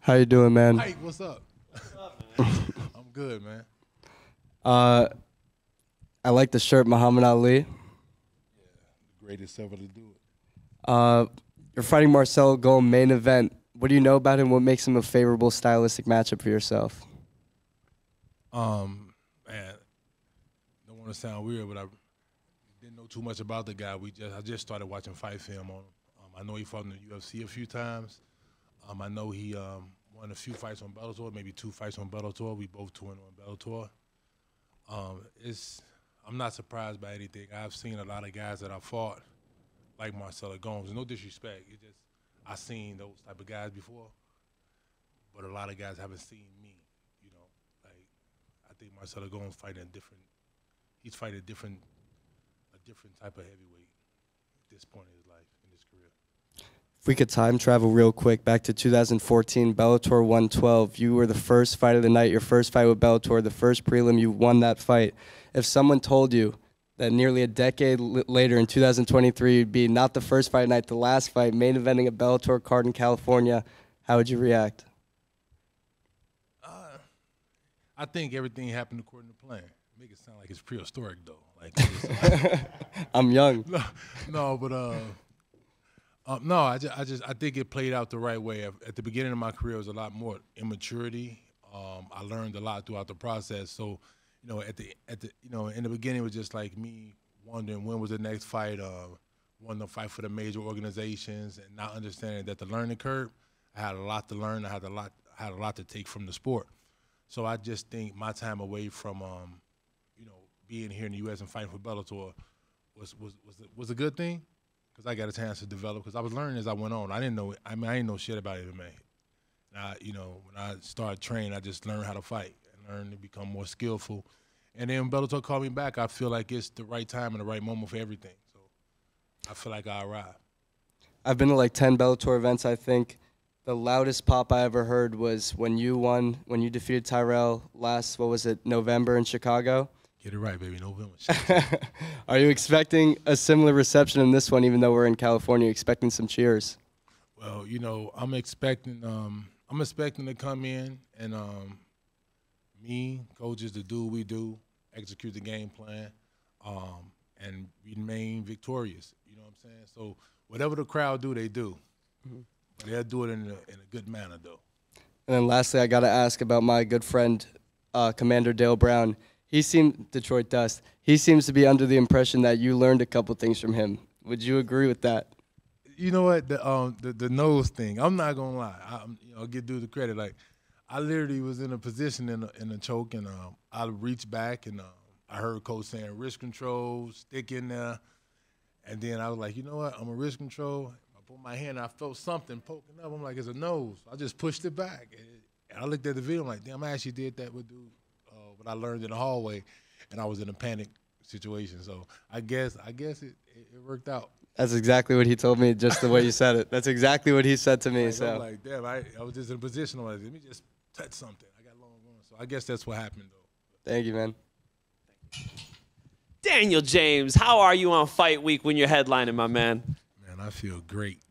How you doing, man? Mike, what's up? What's up, man? I'm good, man. I like the shirt, Muhammad Ali. Yeah, the greatest ever to do it. You're fighting Marcelo Golm, main event. What do you know about him? What makes him a favorable stylistic matchup for yourself? Man, don't want to sound weird, but I didn't know too much about the guy. I just started watching fight film on him. I know he fought in the UFC a few times. I know he won a few fights on Bellator, maybe 2 fights on Bellator. We both 2-1 on Bellator. I'm not surprised by anything. I've seen a lot of guys that I fought, like Marcelo Golm. No disrespect. It's just I've seen those type of guys before, but a lot of guys haven't seen me. You know, like I think Marcelo Golm's fighting a different. He's fighting a different type of heavyweight at this point in his life, in his career. If we could time travel real quick back to 2014, Bellator 112. You were the first fight of the night, your first fight with Bellator, the first prelim, you won that fight. If someone told you that nearly a decade later in 2023, you'd be not the first fight of the night, the last fight, main eventing a Bellator card in California, how would you react? I think everything happened according to plan. Make it sound like it's prehistoric though. Like I'm young. No, I think it played out the right way. At the beginning of my career, it was a lot more immaturity. I learned a lot throughout the process. So, you know, in the beginning, it was just like me wondering when was the next fight. Wanting to fight for the major organizations and not understanding that the learning curve. I had a lot to learn. I had a lot to take from the sport. So I just think my time away from, being here in the U.S. and fighting for Bellator was a good thing. Because I got a chance to develop. Because I was learning as I went on. I didn't know shit about MMA. When I started training, I just learned how to fight and learned to become more skillful. And then when Bellator called me back, I feel like it's the right time and the right moment for everything. So I feel like I arrived. I've been to like 10 Bellator events, I think. The loudest pop I ever heard was when you defeated Tyrell last, November in Chicago. Get it right, baby. November. Are you expecting a similar reception in this one, even though we're in California? Are you expecting some cheers? Well, I'm expecting to come in and me, coaches, to do what we do, execute the game plan, and remain victorious. You know what I'm saying? So whatever the crowd do, they do. Mm-hmm. But they'll do it in a good manner, though. And then lastly, I got to ask about my good friend, Commander Dale Brown. Detroit Dust. He seems to be under the impression that you learned a couple things from him. Would you agree with that? You know what? The nose thing. I'm not gonna lie. I'll give dude the credit. Like, I literally was in a position in a choke, and I reached back, and I heard coach saying wrist control, stick in there, and then I was like, you know what? I'm a wrist control. I put my hand. I felt something poking up. I'm like, it's a nose. I just pushed it back, and I looked at the video. I'm like, damn, I actually did that with dude. What I learned in the hallway, and I was in a panic situation. So I guess it worked out. That's exactly what he told me, just the way you said it. That's exactly what he said to me. Like, so I'm like, damn, I was just in a position. I'm like, let me just touch something. I got long arms. So I guess that's what happened, though. Thank you, man. Daniel James, how are you on fight week when you're headlining, my man? Man, I feel great.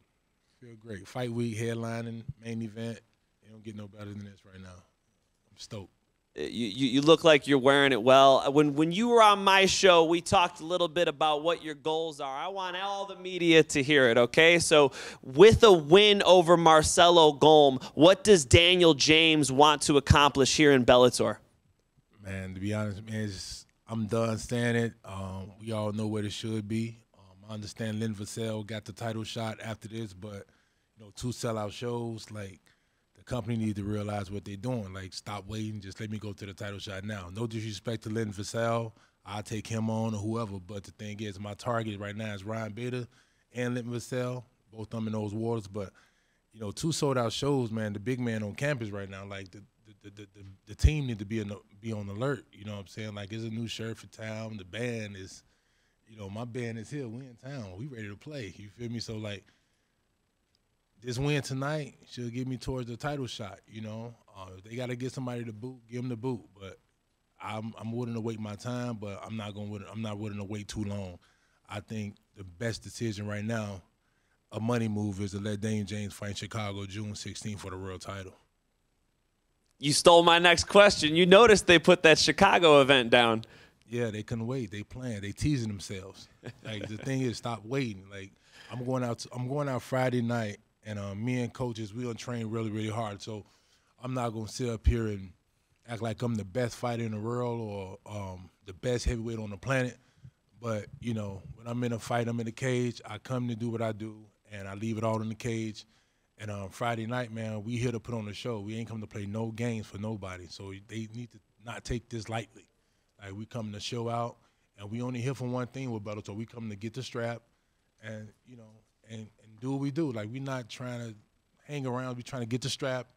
Fight week, headlining, main event. You don't get no better than this right now. I'm stoked. You look like you're wearing it well. When you were on my show, we talked a little bit about what your goals are. I want all the media to hear it, okay? So with a win over Marcelo Golm, what does Daniel James want to accomplish here in Bellator? Man, to be honest, man, I'm done saying it. We all know what it should be. I understand Lynn Vassell got the title shot after this, but 2 sellout shows, like, company needs to realize what they're doing. Like, stop waiting. Just let me go to the title shot now. No disrespect to Lynn Vassell. I'll take him on or whoever. But the thing is, my target right now is Ryan Bader and Lynn Vassell, both of them in those waters. But, 2 sold-out shows, man, the big man on campus right now. Like, the team need to be on alert. You know what I'm saying? Like, there's a new shirt for town. The band is, my band is here. We in town. We ready to play. You feel me? So, like, this win tonight should get me towards the title shot. If they got to get somebody to boot, give them the boot. But I'm willing to wait my time, but I'm not willing to wait too long. I think the best decision right now, a money move, is to let Daniel James fight in Chicago June 16th for the world title. You stole my next question. You noticed they put that Chicago event down. Yeah, they couldn't wait. They playing. They teasing themselves. Like the thing is, stop waiting. Like I'm going out Friday night, and me and coaches, we gonna train really, really hard. So I'm not gonna sit up here and act like I'm the best fighter in the world or the best heavyweight on the planet. But you know, when I'm in a fight, I'm in the cage. I come to do what I do, and I leave it all in the cage. And Friday night, man, we here to put on a show. We ain't come to play no games for nobody. So they need to not take this lightly. Like, we come to show out, and we only here for one thing with Bellator. We come to get the strap and, you know, and do what we do. Like, we not trying to hang around. We trying to get the strap,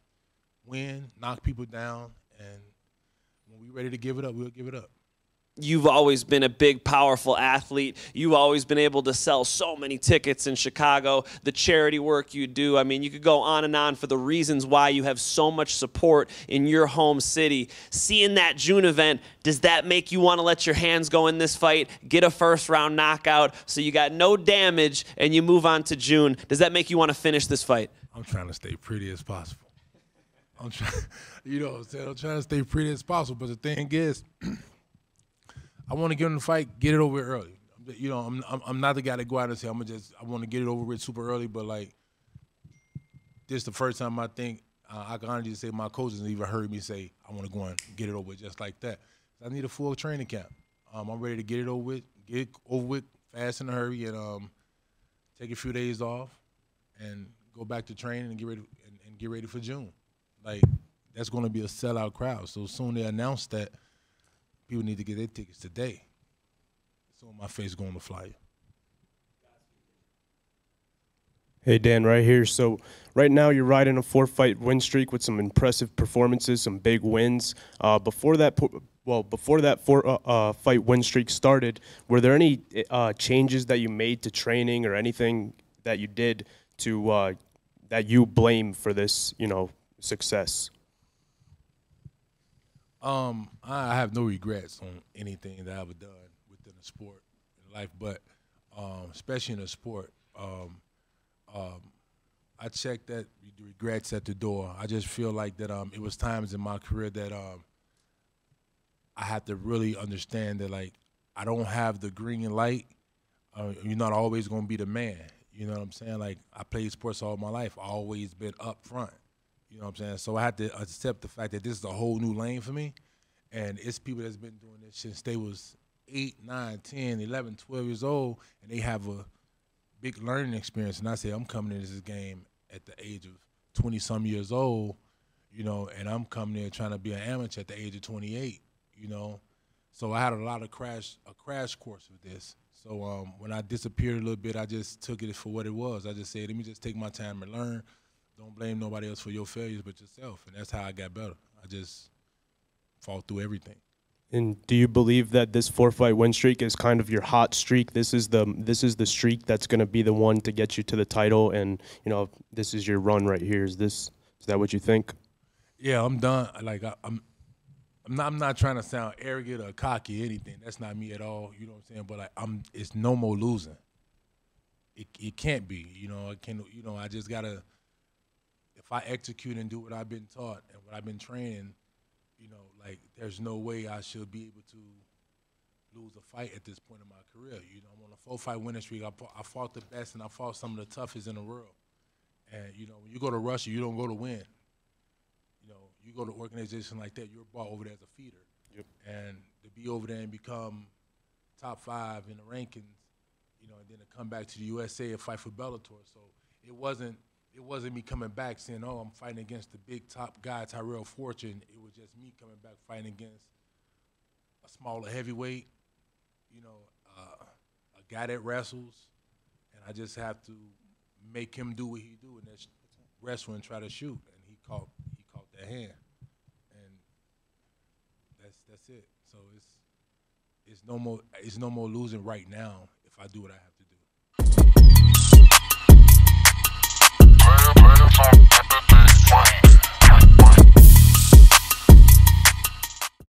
win, knock people down, and when we ready to give it up, we'll give it up. You've always been a big, powerful athlete. You've always been able to sell so many tickets in Chicago, the charity work you do. I mean, you could go on and on for the reasons why you have so much support in your home city. Seeing that June event, does that make you want to let your hands go in this fight, get a first-round knockout, so you got no damage, and you move on to June? Does that make you want to finish this fight? I'm trying to stay pretty as possible. I'm trying, you know what I'm saying? I'm trying to stay pretty as possible, but the thing is, I want to get in the fight, get it over with early. You know, I'm not the guy to go out and say I want to get it over with super early. But like, this is the first time I think I can honestly say my coaches even heard me say I want to go and get it over with just like that. I need a full training camp. I'm ready to get it over with fast in a hurry, and take a few days off and go back to training and get ready for June. Like, that's going to be a sellout crowd. So soon they announce that. People need to get their tickets today. It's on my face going to flyer. Hey, Dan, right here. So right now you're riding a 4-fight win streak with some impressive performances, some big wins. Before that 4-fight win streak started, were there any changes that you made to training or anything that you did to that you blame for this, you know, success? I have no regrets on anything that I've done within the sport in life, but especially in the sport, I checked that the regrets at the door. I just feel like that it was times in my career that I had to really understand that, like, I don't have the green light. You're not always going to be the man. You know what I'm saying? Like, I played sports all my life. I always been up front. You know what I'm saying? So I had to accept the fact that this is a whole new lane for me. And it's people that's been doing this since they was 8, 9, 10, 11, 12 years old, and they have a big learning experience. And I say, I'm coming into this game at the age of 20-some years old, you know, and I'm coming in trying to be an amateur at the age of 28, you know. So I had a crash course with this. So when I disappeared a little bit, I just took it for what it was. I just said, let me just take my time and learn. Don't blame nobody else for your failures but yourself. And that's how I got better. I just fought through everything. And do you believe that this 4-fight win streak is kind of your hot streak? This is the streak that's going to be the one to get you to the title, and you know, this is your run right here. Is that what you think? Yeah, I'm done. Like, I'm not trying to sound arrogant or cocky or anything. That's not me at all. You know what I'm saying? But like, it's no more losing. It can't be. You know, it can. You know, I just gotta. If I execute and do what I've been taught and what I've been training, you know, like, there's no way I should be able to lose a fight at this point in my career. You know, I'm on a 4-fight winning streak. I fought the best, and I fought some of the toughest in the world. And, you know, when you go to Russia, you don't go to win. You know, you go to an organization like that, you're brought over there as a feeder. Yep. And to be over there and become top 5 in the rankings, you know, and then to come back to the USA and fight for Bellator. So it wasn't me coming back saying, oh, I'm fighting against the big top guy, Tyrell Fortune. It was just me coming back fighting against a smaller heavyweight, you know, a guy that wrestles, and I just have to make him do what he do, and that's wrestle and try to shoot. And he caught that hand, and that's it. So it's no more losing right now if I do what I have.